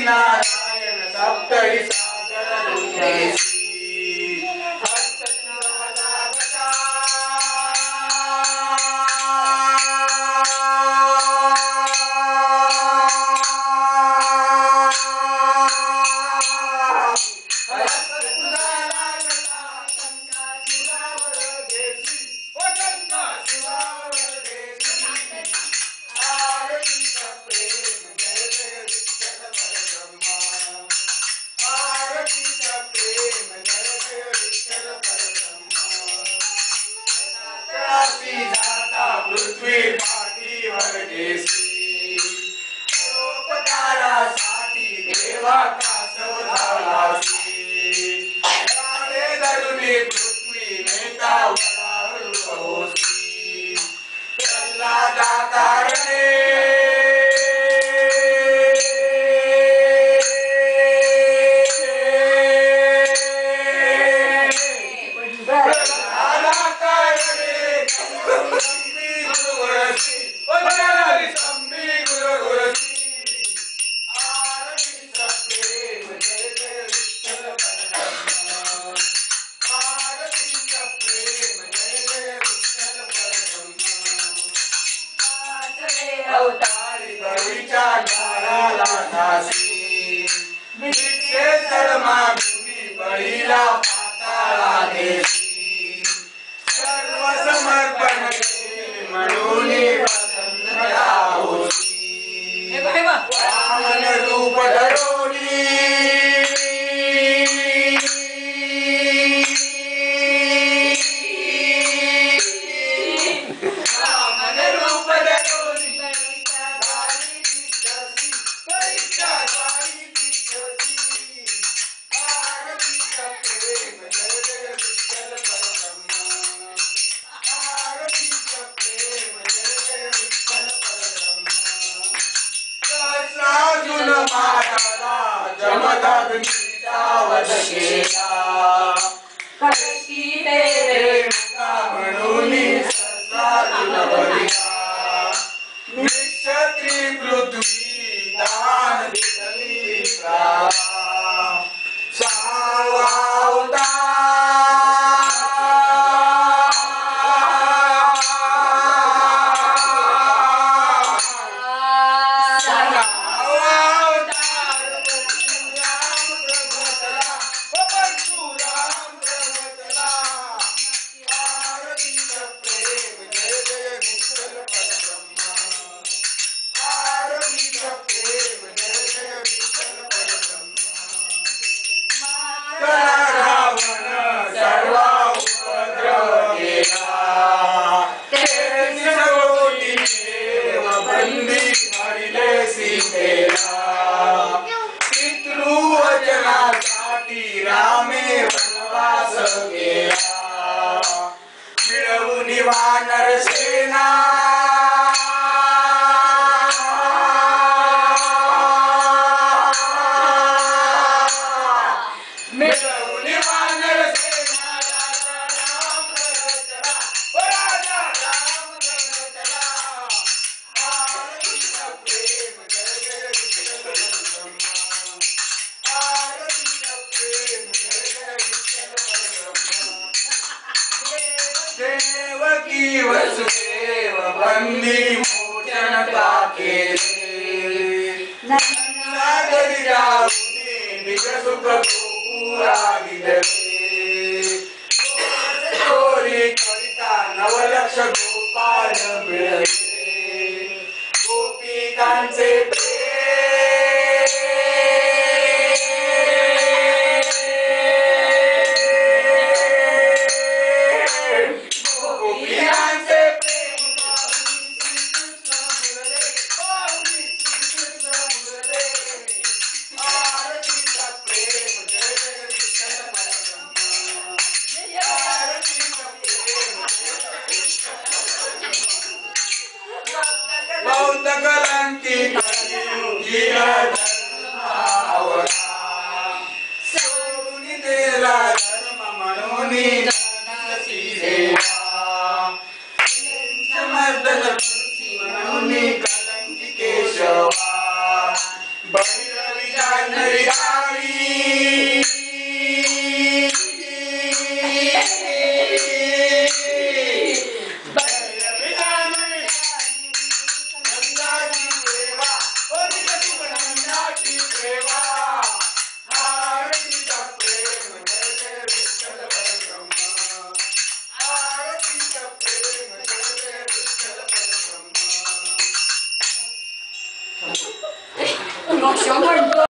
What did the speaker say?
नारायण सप्तरी सागर दुर्गेशी हस्तचंद्रालागता पृथ्वी पाठीवर केसी उपकारासाठी देवा कासव झालासी राणे धरुणी पृथ्वी नेता वरावर पोहोची प्रल्हादाकारणे अवतारी बळीच्या दाराला दासी भिक्षेतर मागुनी बळीला पाताळा देशी सर्व समर्पण केले म्हणून प्रसन्नता होती वामन रूप धरोनी जमदग्नीचा वध केला कळशी रेणुका म्हणून सहस्रार्जुन बलिला निक्षत्री पृथ्वी दान दिली सहावा रामे वनवास गेला मिळवून वानर सेना मिळवून वानर सेना राजा राम प्रगटला आरतीचा प्रेम जय जय विठ्ठल देवकी वसुदेव बंदी मोचन केले नंदाघरी राहुनी निज सुख गोपुरा दिले चोरी करिता नवलक्ष गोपाल मिळले गोपिकांचे कलंकी सोडून दिला धर्म म्हणून म्हणून कलंकी केशवा बळी लक्ष म्हणतो